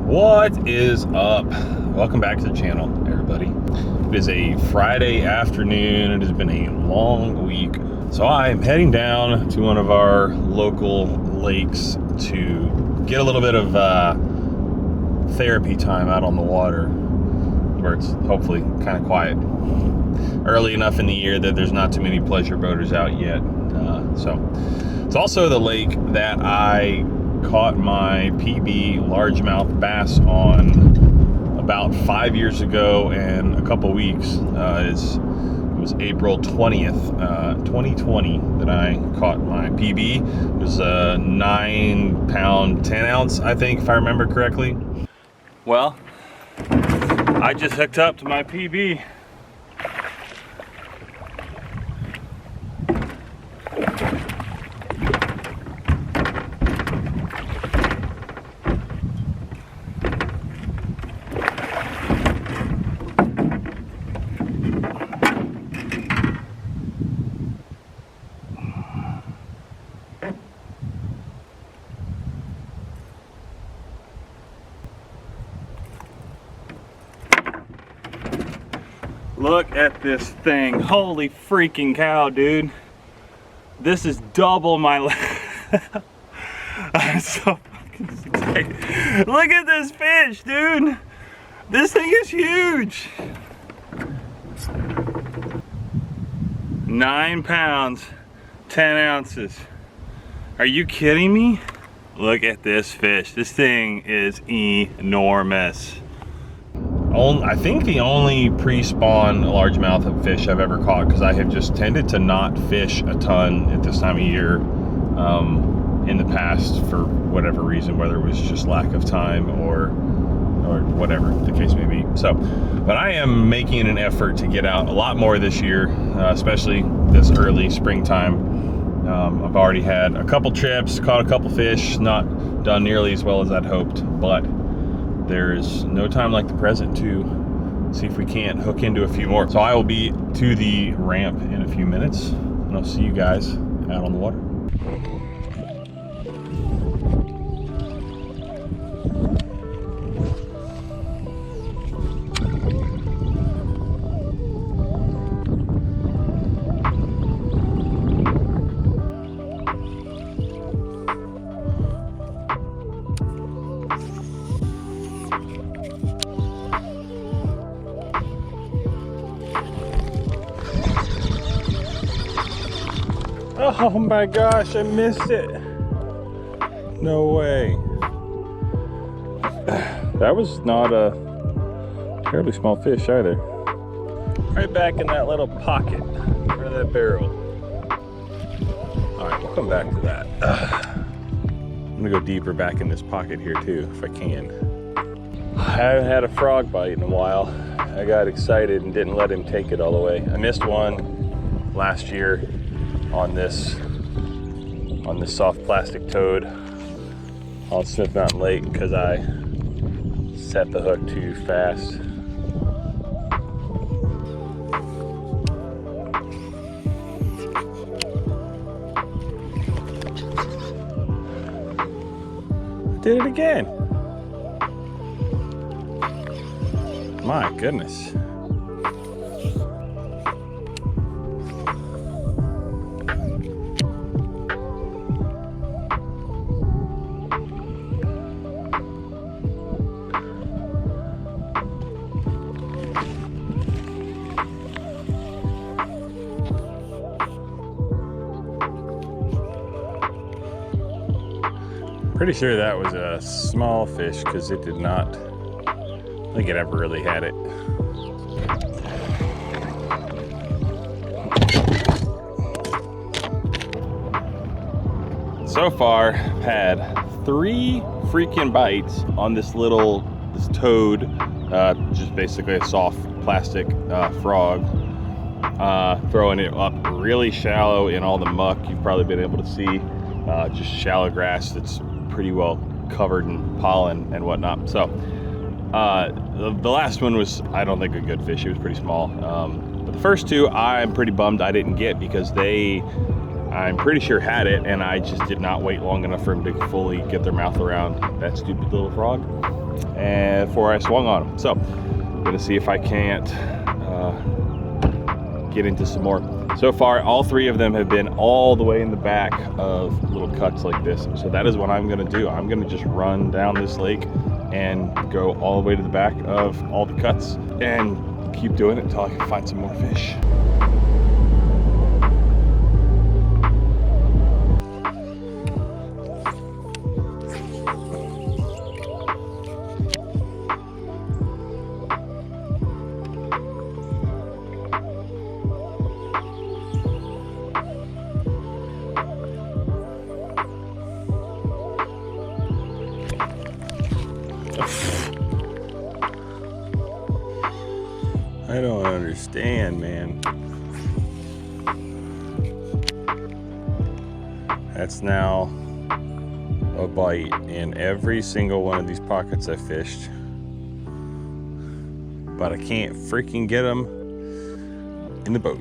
What is up? Welcome back to the channel, everybody. It is a Friday afternoon. It has been a long week. So I'm heading down to one of our local lakes to get a little bit of therapy time out on the water, where it's hopefully kind of quiet. Early enough in the year that there's not too many pleasure boaters out yet. So it's also the lake that I caught my PB largemouth bass on about 5 years ago and a couple weeks. It was April 20th, 2020 that I caught my PB. It was a 9 pound, 10 ounce, I think, if I remember correctly. Well, I just hooked up to my PB. Look at this thing. Holy freaking cow, dude. This is double my I'm so fucking excited. Look at this fish, dude. This thing is huge. 9 pounds, 10 ounces. Are you kidding me? Look at this fish. This thing is enormous. I think the only pre-spawn largemouth fish I've ever caught, because I have just tended to not fish a ton at this time of year in the past for whatever reason, whether it was just lack of time or whatever the case may be. So, but I am making an effort to get out a lot more this year, especially this early springtime. I've already had a couple trips, caught a couple fish, not done nearly as well as I'd hoped, but there's no time like the present to see if we can't hook into a few more. So I will be to the ramp in a few minutes, and I'll see you guys out on the water. Oh my gosh, I missed it. No way. That was not a terribly small fish either. Right back in that little pocket, or that barrel. All right, we'll come back to that. I'm gonna go deeper back in this pocket here too, if I can. I haven't had a frog bite in a while. I got excited and didn't let him take it all the way. I missed one last year on this soft plastic toad on Smith Mountain Lake because I set the hook too fast. Did it again. My goodness. Pretty sure that was a small fish because it did not, I think it ever really had it. So far, I've had 3 freaking bites on this toad, just basically a soft plastic frog. Throwing it up really shallow in all the muck you've probably been able to see. Just shallow grass that's pretty well covered in pollen and whatnot. So the last one was, I don't think, a good fish. It was pretty small. But the first 2 I'm pretty bummed I didn't get because I I'm pretty sure had it, and I just did not wait long enough for them to fully get their mouth around that stupid little frog, and before I swung on them. So I'm gonna see if I can't get into some more. So far, all 3 of them have been all the way in the back of little cuts like this. So that is what I'm gonna do. I'm gonna just run down this lake and go all the way to the back of all the cuts and keep doing it until I can find some more fish. I don't understand, man. That's now a bite in every single one of these pockets I fished. But I can't freaking get them in the boat.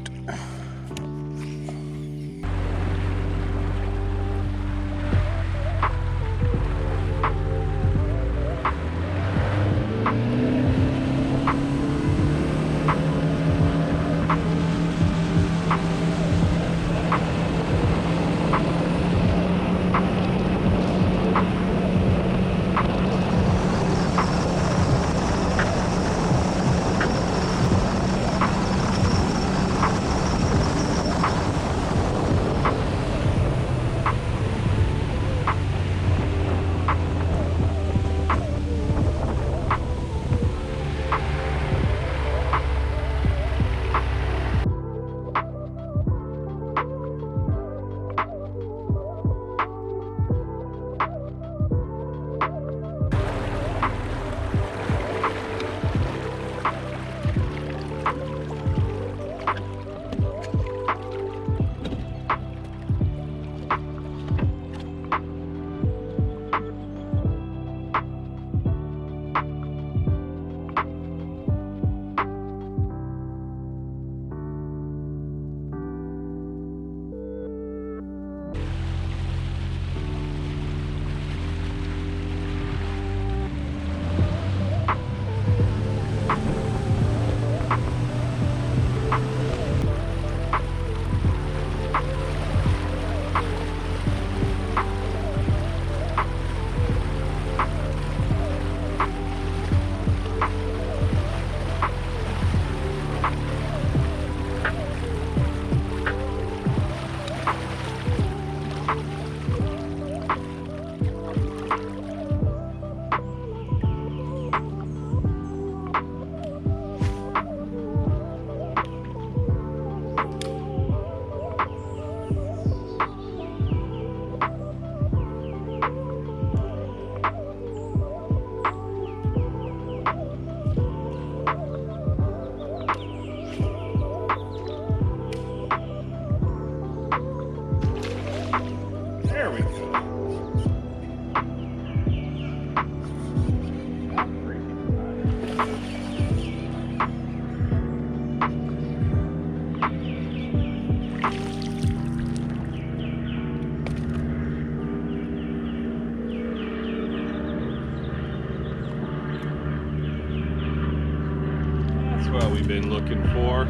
What we've been looking for.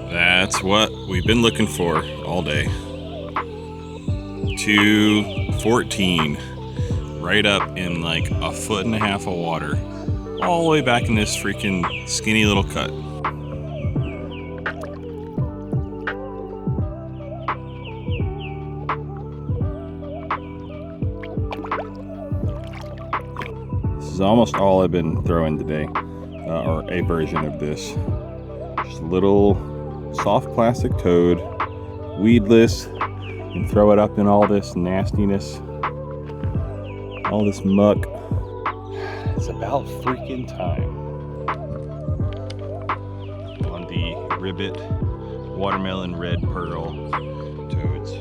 That's what we've been looking for all day. 214, right up in like a foot and a half of water, all the way back in this freaking skinny little cut. This is almost all I've been throwing today, or a version of this. Just a little soft plastic toad, weedless, and throw it up in all this nastiness, all this muck. It's about freaking time. On the ribbit watermelon red pearl toads.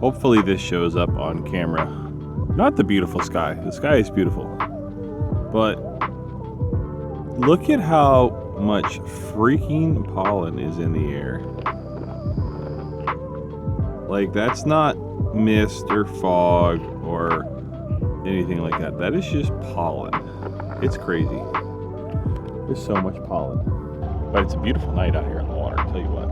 Hopefully this shows up on camera. Not the beautiful sky. The sky is beautiful. But look at how much freaking pollen is in the air. Like, that's not mist or fog or anything like that. That is just pollen. It's crazy. There's so much pollen. But it's a beautiful night out here on the water, I'll tell you what.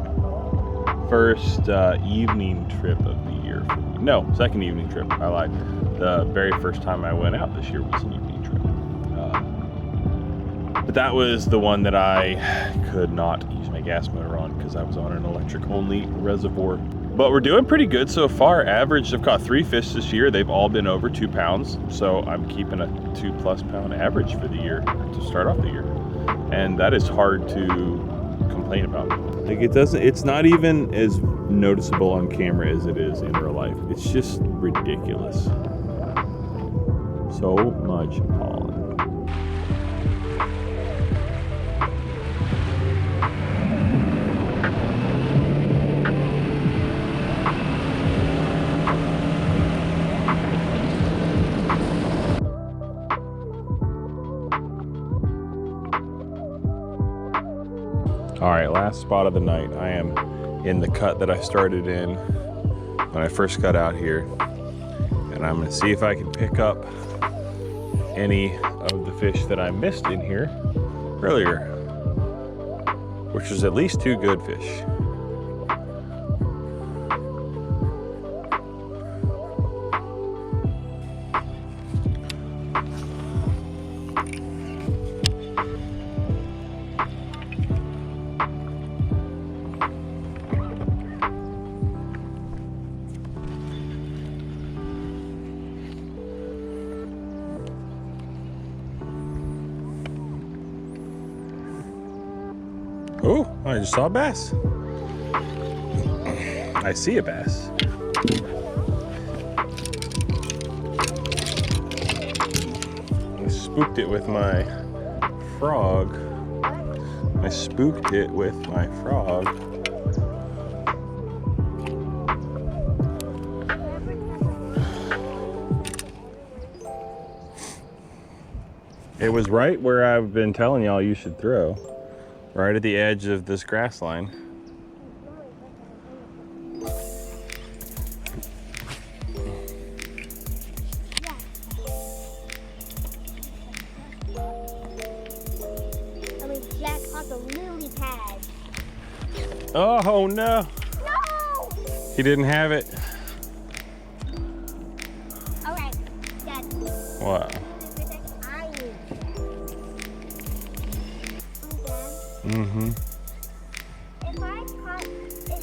First evening trip of the year for me. No, second evening trip. I lied. The very first time I went out this year was an evening trip. But that was the one that I could not use my gas motor on because I was on an electric only reservoir. But we're doing pretty good so far. Average, I've caught 3 fish this year. They've all been over 2 pounds. So I'm keeping a 2+ pound average for the year to start off the year. And that is hard to complain about. Like, it's not even as noticeable on camera as it is in real life. It's just ridiculous. So much pollen. All right, last spot of the night. I am in the cut that I started in when I first got out here. And I'm gonna see if I can pick up any of the fish that I missed in here earlier, which was at least 2 good fish. Oh, I just saw a bass. I see a bass. I spooked it with my frog. I spooked it with my frog. It was right where I've been telling y'all you should throw. Right at the edge of this grass line. I mean, Jack caught the lily pad. Oh no! No! He didn't have it. Alright, Dad. Wow. Mm-hmm. If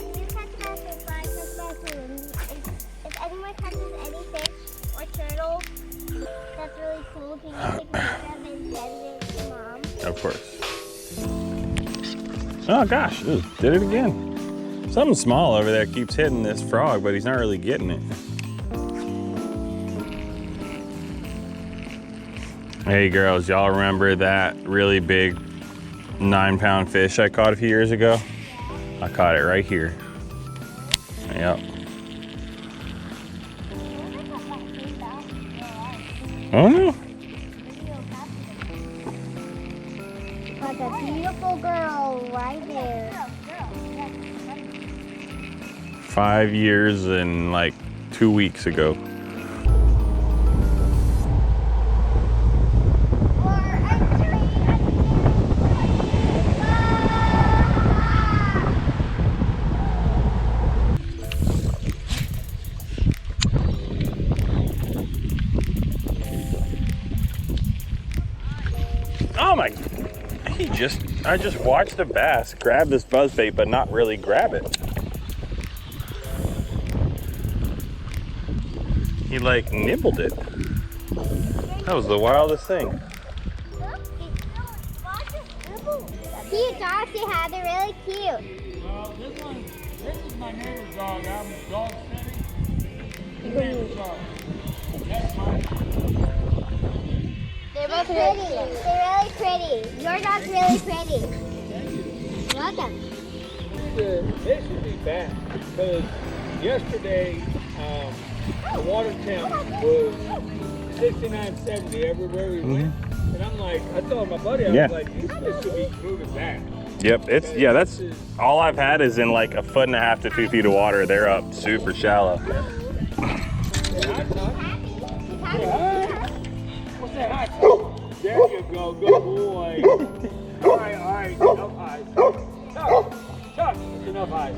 you catch a bass, if I catch a bass, if anyone catches any fish or turtles, that's really cool. Can you take a picture of it and send it to Mom? Of course. Oh gosh, ooh, did it again. Something small over there keeps hitting this frog, but he's not really getting it. Hey girls, y'all remember that really big 9-pound fish I caught a few years ago? I caught it right here. Yep. Oh no. That's a beautiful girl right there. 5 years and like 2 weeks ago. Oh my, I just watched a bass grab this buzzbait but not really grab it. He like nibbled it. That was the wildest thing. Cute dogs you have, they're really cute. Well, this is my neighbor's dog. I'm dog sitting. His name is that's mine. They're both pretty. They're really pretty. Your dog's really pretty. You're welcome. It should be back because yesterday the water temp was 69, 70 everywhere we went. And I'm like, I told my buddy, I was like, these fish should be moving back. Yep, that's all I've had is in like 1.5 to 2 feet of water. They're up super shallow. What's that high? There you go, good boy. All right, enough eyes. Chuck, that's enough eyes.